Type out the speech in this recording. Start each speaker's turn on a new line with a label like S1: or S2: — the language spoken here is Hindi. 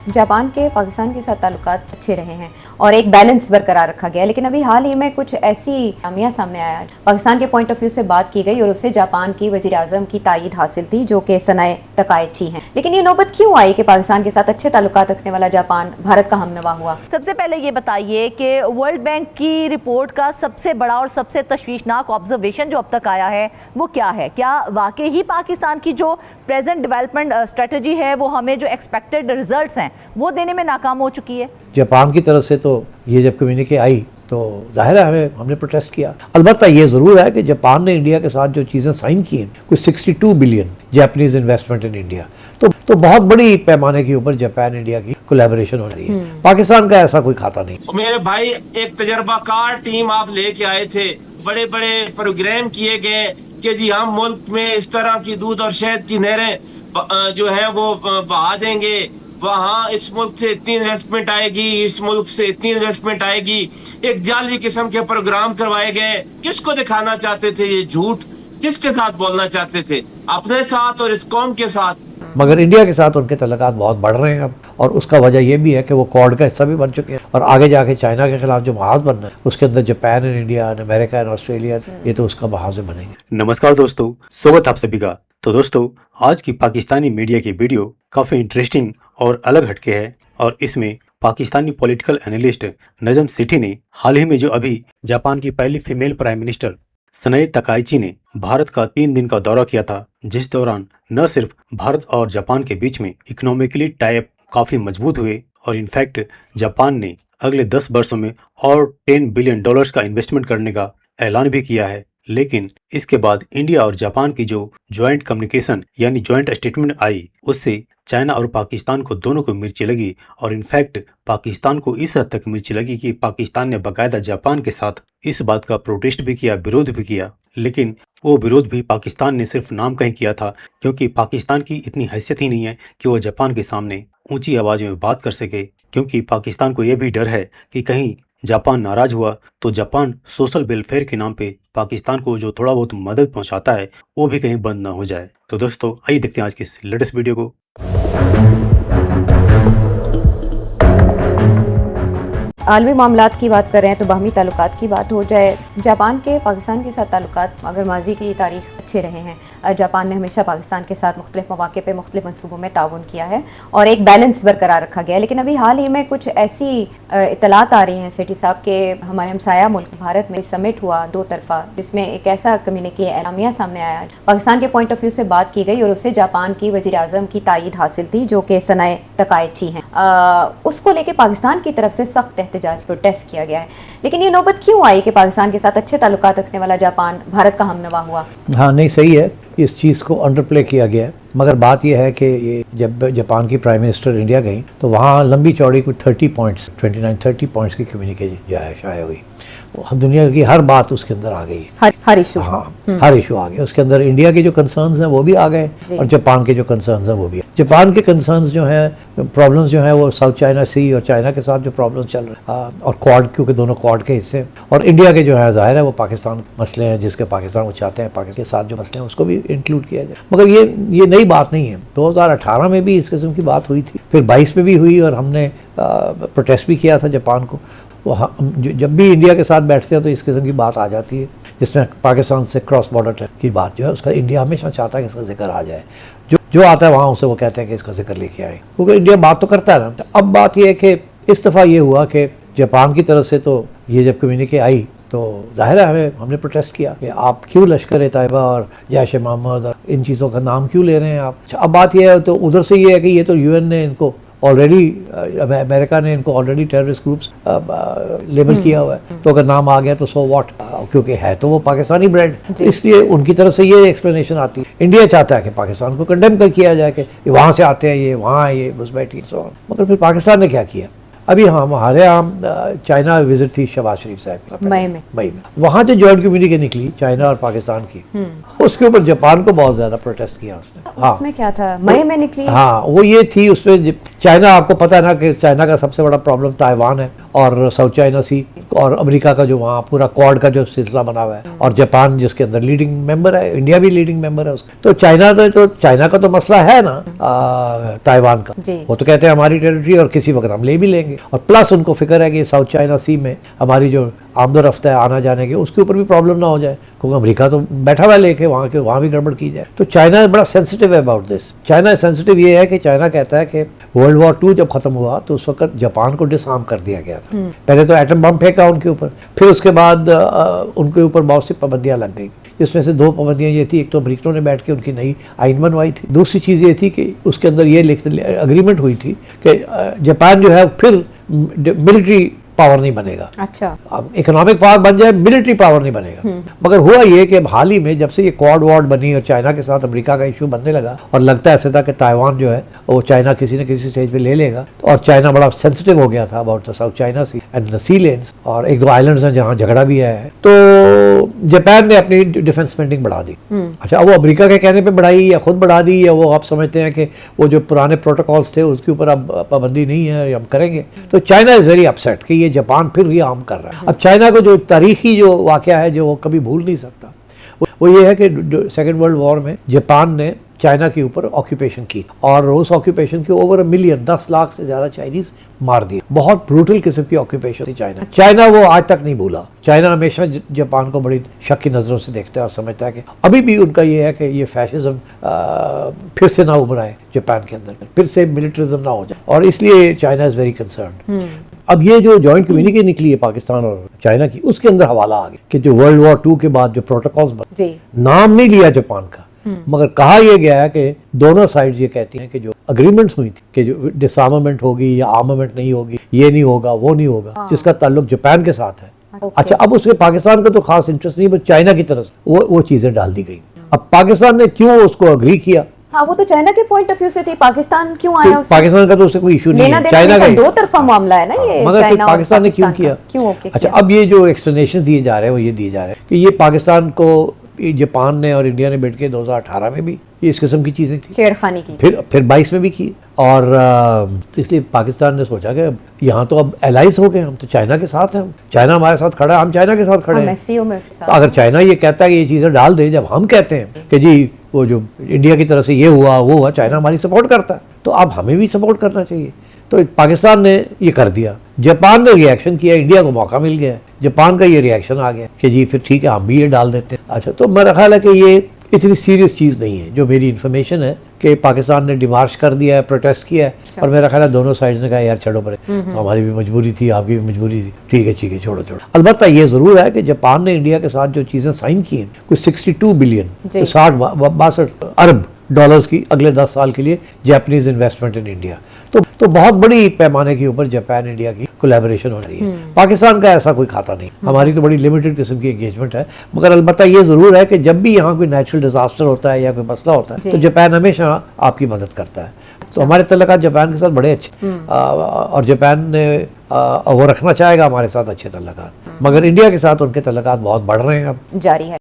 S1: जापान के पाकिस्तान के साथ ताल्लुकात अच्छे रहे हैं और एक बैलेंस बरकरार रखा गया, लेकिन अभी हाल ही में कुछ ऐसी खामियां सामने आया। पाकिस्तान के पॉइंट ऑफ व्यू से बात की गई और उससे जापान की वज़ीर आज़म की तायीद हासिल थी, जो कि सनाए तकायची हैं। लेकिन ये नौबत क्यों आई कि पाकिस्तान के साथ अच्छे ताल्लुकात रखने वाला जापान भारत का हमनवा हुआ?
S2: सबसे पहले ये बताइए कि वर्ल्ड बैंक की रिपोर्ट का सबसे बड़ा और सबसे तशवीशनाक ऑब्जर्वेशन जो अब तक आया है वो क्या है? क्या वाकई ही पाकिस्तान की जो प्रेजेंट डेवलपमेंट स्ट्रेटजी है वो हमें जो एक्सपेक्टेड रिजल्ट्स हैं वो देने में नाकाम हो चुकी है?
S3: जापान की तरफ से तो ये जब कम्युनिके आई तो जाहिर है हमने प्रोटेस्ट किया। अलबत्ता ये ज़रूर है कि जापान ने इंडिया के साथ जो चीज़ें साइन की हैं, कुछ 62 billion Japanese investment in India, तो बहुत बड़ी पैमाने के ऊपर जापान इंडिया की कोलैबोरेशन हो रही है। पाकिस्तान का ऐसा कोई खाता नहीं।
S4: मेरे भाई एक तजर्बाकार टीम आप लेके आए थे, बड़े बड़े प्रोग्राम किए गए कि जी हम मुल्क में इस तरह की दूध और शहद की नहरें जो है वो बहा देंगे, वहाँ इस मुल्क से इतनी इन्वेस्टमेंट आएगी, इस मुल्क से इतनी इन्वेस्टमेंट आएगी। एक जाली किस्म के प्रोग्राम करवाए गए। किसको दिखाना चाहते थे ये झूठ? किसके साथ बोलना चाहते थे? अपने साथ और इस कौम के साथ।
S3: मगर इंडिया के साथ उनके तल्लुकात बहुत बढ़ रहे हैं अब, और उसका वजह यह भी है कि वो क्वाड का हिस्सा भी बन चुके हैं और आगे जाके चाइना के खिलाफ जो महाज बनना है उसके अंदर Japan and India and America and Australia, ये तो उसका महाज बनेंगे।
S5: नमस्कार दोस्तों, स्वागत आप सभी का। तो दोस्तों, आज की पाकिस्तानी मीडिया की वीडियो काफ़ी इंटरेस्टिंग और अलग हटके है और इसमें पाकिस्तानी पॉलिटिकल एनालिस्ट नजम सेठी ने हाल ही में जो अभी जापान की पहली फीमेल प्राइम मिनिस्टर सनाए तकाइची ने भारत का 3 दिन का दौरा किया था, जिस दौरान न सिर्फ भारत और जापान के बीच में इकोनॉमिकली टाइप काफ़ी मजबूत हुए और इनफैक्ट जापान ने अगले 10 वर्षों में और $10 बिलियन का इन्वेस्टमेंट करने का ऐलान भी किया है। लेकिन इसके बाद इंडिया और जापान की जो ज्वाइंट कम्युनिकेशन यानी ज्वाइंट स्टेटमेंट आई, उससे चाइना और पाकिस्तान को दोनों को मिर्ची लगी और इनफैक्ट पाकिस्तान को इस हद तक मिर्ची लगी कि पाकिस्तान ने बाकायदा जापान के साथ इस बात का प्रोटेस्ट भी किया, विरोध भी किया। लेकिन वो विरोध भी पाकिस्तान ने सिर्फ नाम कहीं किया था, क्योंकि पाकिस्तान की इतनी हैसियत ही नहीं है कि वो जापान के सामने ऊंची आवाज़ में बात कर सके, क्योंकि पाकिस्तान को यह भी डर है कि कहीं जापान नाराज हुआ तो जापान सोशल वेलफेयर के नाम पे पाकिस्तान को जो थोड़ा बहुत मदद पहुंचाता है वो भी कहीं बंद ना हो जाए। तो दोस्तों, आइए देखते हैं आज की इस लेटेस्ट वीडियो को।
S1: आलमी मामलात की बात कर रहे हैं तो बाहमी ताल्लुकात की बात हो जाए। जापान के पाकिस्तान के साथ ताल्लुकात अगर माजी की तारीख अच्छे रहे हैं, जापान ने हमेशा पाकिस्तान के साथ मुख्तलिफ मौके पे मुख्तलिफ मनसूबों में ताउन किया है और एक बैलेंस बरकरार रखा गया। लेकिन अभी हाल ही में कुछ ऐसी इतलात आ रही हैं सेठी साहब के हमारे हमसाया मुल्क भारत में समिट हुआ 2 तरफा, जिसमें एक ऐसा कम्युनिके एलामिया सामने आया। पाकिस्तान के पॉइंट ऑफ व्यू से बात की गई और उससे जापान की वज़ीर आज़म की तायीद हासिल थी, जो कि सनाए तकायची हैं। उसको लेके पाकिस्तान की तरफ से सख्त एहतजाज प्रोटेस्ट किया गया है। लेकिन ये नौबत क्यों आई कि पाकिस्तान के साथ अच्छे ताल्लुकात रखने वाला जापान भारत का हमनवा हुआ?
S3: हाँ, नहीं, सही है, इस चीज़ को अंडरप्ले किया गया है। मगर बात यह है कि ये जब जापान की प्राइम मिनिस्टर इंडिया गई तो वहाँ लंबी चौड़ी कुछ 30 पॉइंट्स की कम्युनिके जो है शाया हुई। दुनिया की हर बात उसके अंदर आ गई,
S1: हर इशू।
S3: हाँ, हर इशू आ गया उसके अंदर। इंडिया के जो कंसर्न्स हैं वो भी आ गए और जापान के जो कंसर्न्स हैं वो भी। जापान के कंसर्न्स जो हैं, प्रॉब्लम्स जो हैं, वो साउथ चाइना सी और चाइना के साथ जो प्रॉब्लम्स चल रहे हैं और क्वाड, क्योंकि दोनों क्वाड के हिस्से, और इंडिया के जो है ज़ाहिर है वो पाकिस्तान मसले हैं, जिसके पाकिस्तान वो चाहते हैं पाकिस्तान के साथ जो मसले हैं उसको भी इंक्लूड किया जाए। मगर ये नई बात नहीं है। 2018 में भी इस किस्म की बात हुई थी, फिर 22 में भी हुई और हमने प्रोटेस्ट भी किया था जापान को। वो जब भी इंडिया के साथ बैठते हैं तो इस किस्म की बात आ जाती है, जिसमें पाकिस्तान से क्रॉस बॉर्डर की बात जो है उसका इंडिया हमेशा चाहता है कि इसका जिक्र आ जाए। जो आता है वहाँ उसे वो कहते हैं कि इसका जिक्र लेके आए, क्योंकि इंडिया बात तो करता है ना। तो अब बात यह है कि इस दफ़ा ये हुआ कि जापान की तरफ से तो ये जब कम्युनिके आई तो जाहिर है हमने प्रोटेस्ट किया कि आप क्यों लश्कर तैयबा और जैश मोहम्मद और इन चीज़ों का नाम क्यों ले रहे हैं आप। अब बात यह है, तो उधर से ये है कि ये तो UN ने इनको ऑलरेडी, अमेरिका ने इनको ऑलरेडी टेररिस्ट ग्रुप्स लेबल किया हुआ है, तो अगर नाम आ गया तो सो व्हाट, क्योंकि है तो वो पाकिस्तानी ब्रेड, इसलिए उनकी तरफ से ये एक्सप्लेनेशन आती है। इंडिया चाहता है कि पाकिस्तान को कंडेम कर किया जाए कि वहाँ से आते हैं, ये वहाँ ये घुसपैठी सो। मगर फिर पाकिस्तान ने क्या किया? अभी हमारे यहाँ चाइना विजिट थी शहबाज शरीफ साहब की मई में। वहाँ जो जॉइंट कम्युनिके निकली चाइना और पाकिस्तान की, उसके ऊपर जापान को बहुत ज्यादा प्रोटेस्ट किया उसने। हाँ,
S1: उसमें क्या था? मई में निकली।
S3: हाँ, वो ये थी, उसमें चाइना, आपको पता है ना कि चाइना का सबसे बड़ा प्रॉब्लम ताइवान है और साउथ चाइना सी और अमेरिका का जो वहाँ पूरा क्वाड का जो सिलसिला बना हुआ है, और जापान जिसके अंदर लीडिंग मेंबर है, इंडिया भी लीडिंग मेंबर है उसका। तो चाइना का तो मसला है ना ताइवान का, वो तो कहते हैं हमारी टेरिटरी और किसी वक्त हम ले भी लेंगे, और प्लस उनको फिक्र है कि साउथ चाइना सी में हमारी जो आमदोरफ्त है आना जाने के, उसके ऊपर भी प्रॉब्लम ना हो जाए, क्योंकि अमेरिका तो बैठा हुआ लेके वहाँ भी गड़बड़ की जाए। तो चाइना बड़ा सेंसिटिव है अबाउट दिस। चाइना सेंसिटिव ये है कि चाइना कहता है कि वर्ल्ड वॉर 2 जब खत्म हुआ तो उस वक्त जापान को डिसआर्म कर दिया गया था। पहले तो एटम बम फेंका उनके ऊपर, फिर उसके बाद उनके ऊपर बहुत सी पाबंदियां लग गई, जिसमें से 2 पाबंदियां ये थी, एक तो अमेरिकनों ने बैठ के उनकी नई आइन बनवाई थी, दूसरी चीज़ ये थी कि उसके अंदर ये अग्रीमेंट हुई थी कि जापान जो है फिर मिलिट्री पावर नहीं बनेगा।
S1: अच्छा,
S3: अब इकोनॉमिक पावर बन जाए, मिलिट्री पावर नहीं बनेगा। मगर हुआ ये कि हाल ही में जब से ये क्वाड वॉर्ड बनी और चाइना के साथ अमेरिका का इशू बनने लगा, और लगता ऐसा था कि ताइवान जो है वो चाइना किसी न किसी स्टेज पे ले लेगा, और चाइना बड़ा सेंसिटिव हो गया था about the South China Sea and the sea lanes, और 1-2 आइलैंड्स हैं जहाँ झगड़ा भी है, तो जापान ने अपनी डिफेंस स्पेंडिंग बढ़ा दी। अच्छा, अब वो अमेरिका के कहने पर बढ़ाई या खुद बढ़ा दी, या वो आप समझते हैं कि वो जो पुराने प्रोटोकॉल्स थे उसके ऊपर अब पाबंदी नहीं है, हम करेंगे। तो चाइना इज़ वेरी अपसेट कि ये जापान फिर ही आर्म कर रहा है। अब चाइना को जो तारीखी जो वाकया है जो वो कभी भूल नहीं सकता, वो ये है कि सेकेंड वर्ल्ड वॉर में जापान ने चाइना के ऊपर ऑक्यूपेशन की, और उस ऑक्यूपेशन के ओवर 1 मिलियन 10 लाख से ज़्यादा चाइनीज़ मार दिए। बहुत ब्रूटल किस्म की ऑक्यूपेशन थी चाइना वो आज तक नहीं भूला। चाइना हमेशा जापान को बड़ी शक की नज़रों से देखता है और समझता है कि अभी भी उनका ये है कि ये फैशिज्म फिर से ना उभर आए जापान के अंदर, फिर से मिलिट्रिज्म ना हो जाए, और इसलिए चाइना इज़ वेरी कंसर्न्ड। अब ये जो जॉइंट कम्युनिके निकली है पाकिस्तान और चाइना की, उसके अंदर हवाला आ गया कि जो वर्ल्ड वॉर 2 के बाद जो प्रोटोकॉल्स बने, नाम नहीं लिया जापान का, मगर कहा यह गया है कि दोनों साइड्स ये कहती हैं कि जो अग्रीमेंट्स हुई थी कि जो डिसआर्मामेंट होगी या आर्मामेंट नहीं होगी, ये नहीं होगा वो नहीं होगा, जिसका ताल्लुक जापान के साथ है। अच्छा, अब उसके पाकिस्तान का तो खास इंटरेस्ट नहीं, बस चाइना की तरफ से वो चीज़ें डाल दी गई। अब पाकिस्तान ने क्यों उसको अग्री किया?
S1: हाँ, वो तो चाइना के पॉइंट ऑफ व्यू से थी, पाकिस्तान क्यों आया उससे?
S3: पाकिस्तान का तो उससे कोई इशू नहीं है,
S1: चाइना का 2 तरफा मामला है ना ये,
S3: मगर फिर पाकिस्तान ने क्यों किया? अच्छा, अब ये जो एक्सप्लेनेशन दिए जा रहे हैं वो ये दिए जा रहे हैं कि ये पाकिस्तान को जापान ने और इंडिया ने बैठ के 2018 में भी ये इस किस्म की चीज़ें थी,
S1: छेड़खानी की,
S3: फिर 22 में भी की, और इसलिए पाकिस्तान ने सोचा कि यहाँ तो अब एलाइज हो गए, हम तो चाइना के साथ हैं, चाइना हमारे साथ खड़ा है, हम चाइना के साथ खड़े हैं। तो अगर चाइना ये कहता है कि ये चीज़ें डाल दे, जब हम कहते हैं कि जी वो जो इंडिया की तरफ से ये हुआ वो हुआ, चाइना हमारी सपोर्ट करता है, तो अब हमें भी सपोर्ट करना चाहिए। तो पाकिस्तान ने ये कर दिया, जापान ने रिएक्शन किया, इंडिया को मौका मिल गया, जापान का ये रिएक्शन आ गया कि जी फिर ठीक है हम भी ये डाल देते हैं। अच्छा, तो मेरा ख्याल है कि ये इतनी सीरियस चीज़ नहीं है। जो मेरी इन्फॉर्मेशन है कि पाकिस्तान ने डिमार्च कर दिया है, प्रोटेस्ट किया है, और मेरा ख्याल है दोनों साइड्स ने कहा यार छोड़ो परे, हमारी भी मजबूरी थी, आपकी भी मजबूरी थी, ठीक है छोड़ो। अलबत्ता ये ज़रूर है कि जापान ने इंडिया के साथ जो चीज़ें साइन की हैं, कुछ 62 बिलियन, 62 अरब डॉलर्स की अगले 10 साल के लिए जापानीज इन्वेस्टमेंट इन इंडिया, तो बहुत बड़ी पैमाने के ऊपर जापान इंडिया की कोलैबोरेशन हो रही है। पाकिस्तान का ऐसा कोई खाता नहीं, हमारी तो बड़ी लिमिटेड किस्म की एंगेजमेंट है। मगर अलबत्ता ये ज़रूर है कि जब भी यहाँ कोई नेचुरल डिजास्टर होता है या कोई मसला होता है, तो जापान हमेशा आपकी मदद करता है। तो हमारे तल्लुकात जापान के साथ बड़े अच्छे, और जापान ने वो रखना चाहेगा हमारे साथ अच्छे तल्लुकात, मगर इंडिया के साथ उनके तल्लुकात बहुत बढ़ रहे हैं, अब
S1: जारी है।